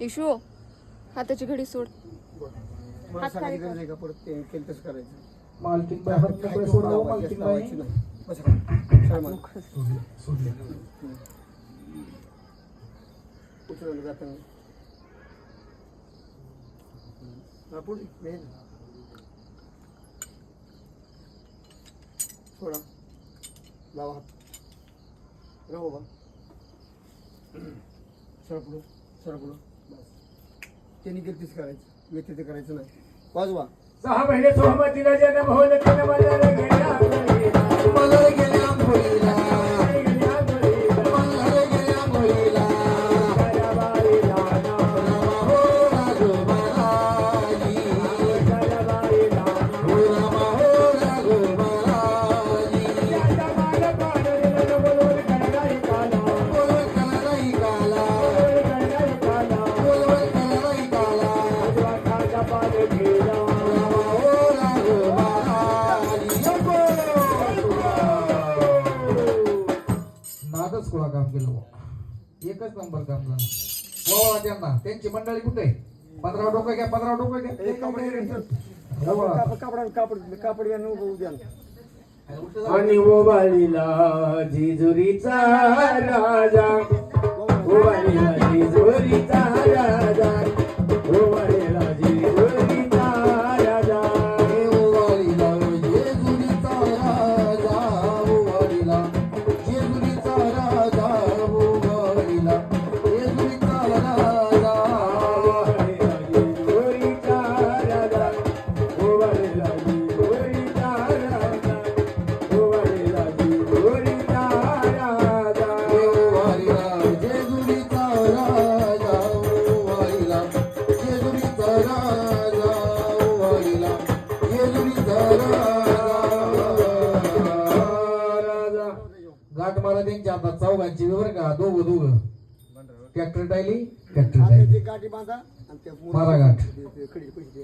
Issue हाताची घडी सोड. मला हात सांगायची खाली गरज आहे का परत ते केलं तसं करायचं मालकीन बाई हात नको सोडावं, मालकीन बाई. लावायची नाही. बस सरळ मान. सोडले. उचलून जाताना हा पुढे मेन सोडा लावा हात राहू बा सरळ पुढं बस त्यांनी केलं तेच करायचं व्यक्ती ते करायचं नाही वाजवा 6 महिने सोहमतीला जन्म होईल त्यानं मला गेल्या मला गेल्या आंघोळीला नादच कोणा काम केलं एकच नंबर काम झालं वा त्यांना त्यांची मंडळी कुठे 15 डोकं घ्या 15 डोकं घ्या कापड घ्या उद्या आणि ओवाळीला जेजुरीचा राजा ओवाळीला जेजुरीचा राजा ओवाळीला जेजुरीचा राजा ओवाळीला जेजुरीचा राजा ओवाळीला जेजुरीचा राजा ओवाळीला जेजुरीचा राजा जेजुरीचा राजा ओवाळीला जेजुरीचा राजा घाट मला त्यांच्या हातात चौघांची बरं का दोघं ट्रॅक्टर टायली गाठी बांधा आणि मारा घाट खडी पैसे